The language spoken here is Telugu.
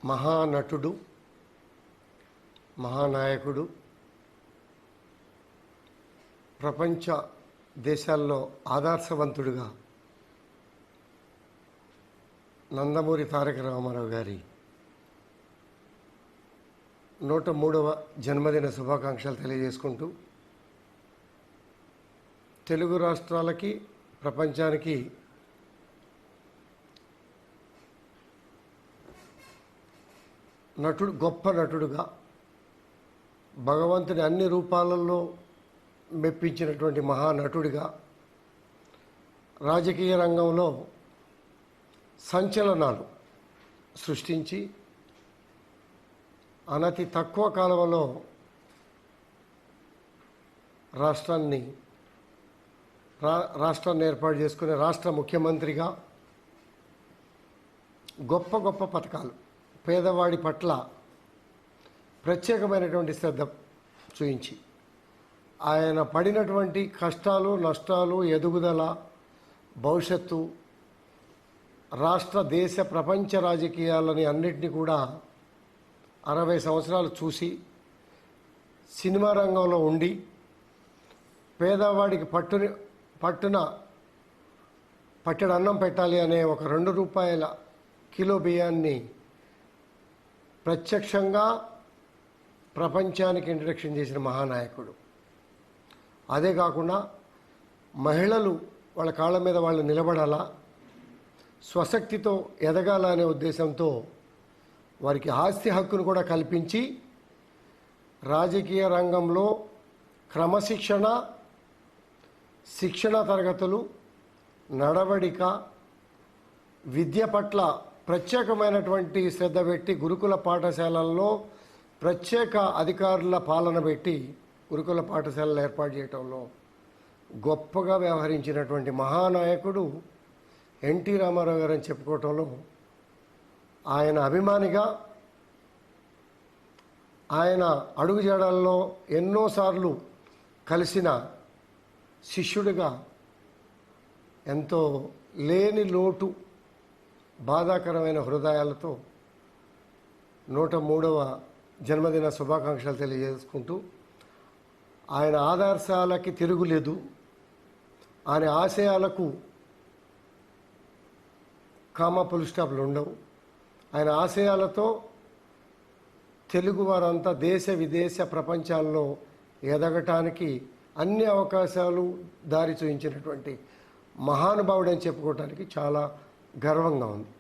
మహానటుడు, మహానాయకుడు, ప్రపంచ దేశాల్లో ఆదర్శవంతుడిగా నందమూరి తారక రామారావు గారి 103వ జన్మదిన శుభాకాంక్షలు తెలియజేసుకుంటూ తెలుగు రాష్ట్రాలకి ప్రపంచానికి నటుడు, గొప్ప నటుడుగా భగవంతుని అన్ని రూపాలలో మెప్పించినటువంటి మహానటుడిగా రాజకీయ రంగంలో సంచలనాలు సృష్టించి అనతి తక్కువ కాలంలో రాష్ట్రాన్ని ఏర్పాటు చేసుకునే రాష్ట్ర ముఖ్యమంత్రిగా గొప్ప గొప్ప పథకాలు, పేదవాడి పట్ల ప్రత్యేకమైనటువంటి శ్రద్ధ చూయించి ఆయన పడినటువంటి కష్టాలు, నష్టాలు, ఎదుగుదల, భవిష్యత్తు, రాష్ట్ర, దేశ, ప్రపంచ రాజకీయాలని అన్నిటినీ కూడా 60 సంవత్సరాలు చూసి సినిమా రంగంలో ఉండి పేదవాడికి పట్టెడు అన్నం పెట్టాలి అనే ఒక ₹2 కిలో బియ్యాన్ని ప్రత్యక్షంగా ప్రపంచానికి ఇంట్రడక్షన్ చేసిన మహానాయకుడు. అదే కాకుండా మహిళలు వాళ్ళ కాళ్ళ మీద వాళ్ళు నిలబడాలా, స్వశక్తితో ఎదగాల అనే ఉద్దేశంతో వారికి ఆస్తి హక్కును కూడా కల్పించి రాజకీయ రంగంలో క్రమశిక్షణ, శిక్షణ తరగతులు, నడవడిక, విద్య పట్ల ప్రత్యేకమైనటువంటి శ్రద్ధ పెట్టి గురుకుల పాఠశాలల్లో ప్రత్యేక అధికారుల పాలన పెట్టి గురుకుల పాఠశాలలు ఏర్పాటు చేయటంలో గొప్పగా వ్యవహరించినటువంటి మహానాయకుడు ఎన్టీ రామారావు గారు అని చెప్పుకోవటంలో ఆయన అభిమానిగా, ఆయన అడుగుజాడల్లో ఎన్నోసార్లు కలిసిన శిష్యుడిగా ఎంతో లేని లోటు, బాధాకరమైన హృదయాలతో 103వ జన్మదిన శుభాకాంక్షలు తెలియజేసుకుంటూ ఆయన ఆదర్శాలకి తిరుగులేదు, ఆయన ఆశయాలకు కామా పుల్ స్టాప్లు ఉండవు. ఆయన ఆశయాలతో తెలుగు వారంతా దేశ విదేశ ప్రపంచాల్లో ఎదగటానికి అన్ని అవకాశాలు దారి చూయించినటువంటి మహానుభావుడని చెప్పుకోవటానికి చాలా గర్వంగా ఉంది.